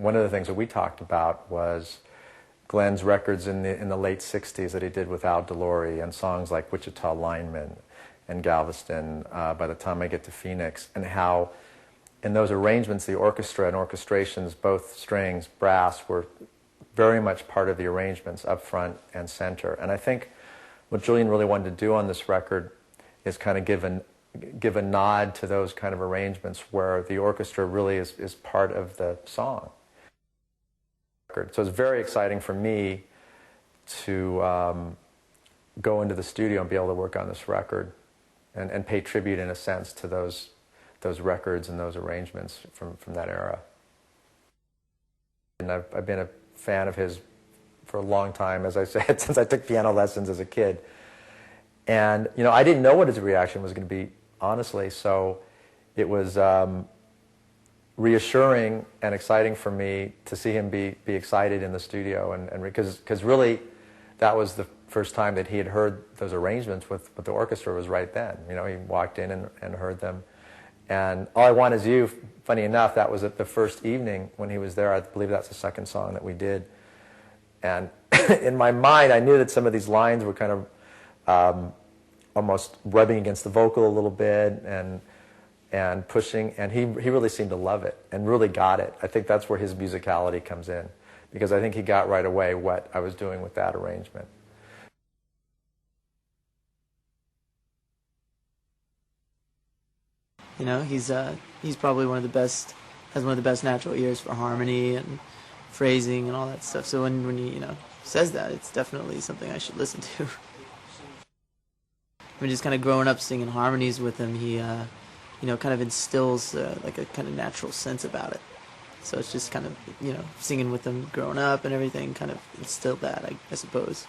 one of the things that we talked about was Glen's records in the late '60s that he did with Al DeLory, and songs like Wichita Lineman and Galveston, By the Time I Get to Phoenix, and how in those arrangements the orchestra and orchestrations, both strings, brass, were very much part of the arrangements up front and center. And I think what Julian really wanted to do on this record is kind of give a nod to those kind of arrangements where the orchestra really is part of the song. So it's very exciting for me to go into the studio and be able to work on this record and pay tribute, in a sense, to those records and those arrangements from that era. And I've been a fan of his for a long time, as I said, since I took piano lessons as a kid. And, you know, I didn't know what his reaction was going to be, honestly, so it was reassuring and exciting for me to see him be excited in the studio, and because really that was the first time that he had heard those arrangements with the orchestra was right then. You know, he walked in and heard them. And All I Want Is You, funny enough, that was at the first evening when he was there. I believe that's the second song that we did. And in my mind, I knew that some of these lines were kind of almost rubbing against the vocal a little bit and pushing, and he really seemed to love it and really got it. I think that's where his musicality comes in, because I think he got right away what I was doing with that arrangement. You know, he's probably one of the best, has one of the best natural ears for harmony and phrasing and all that stuff. So when he, you know, says that, it's definitely something I should listen to. I mean, just kind of growing up singing harmonies with him, he, you know, kind of instills like a kind of natural sense about it. So it's just kind of, you know, singing with him growing up and everything kind of instilled that, I suppose.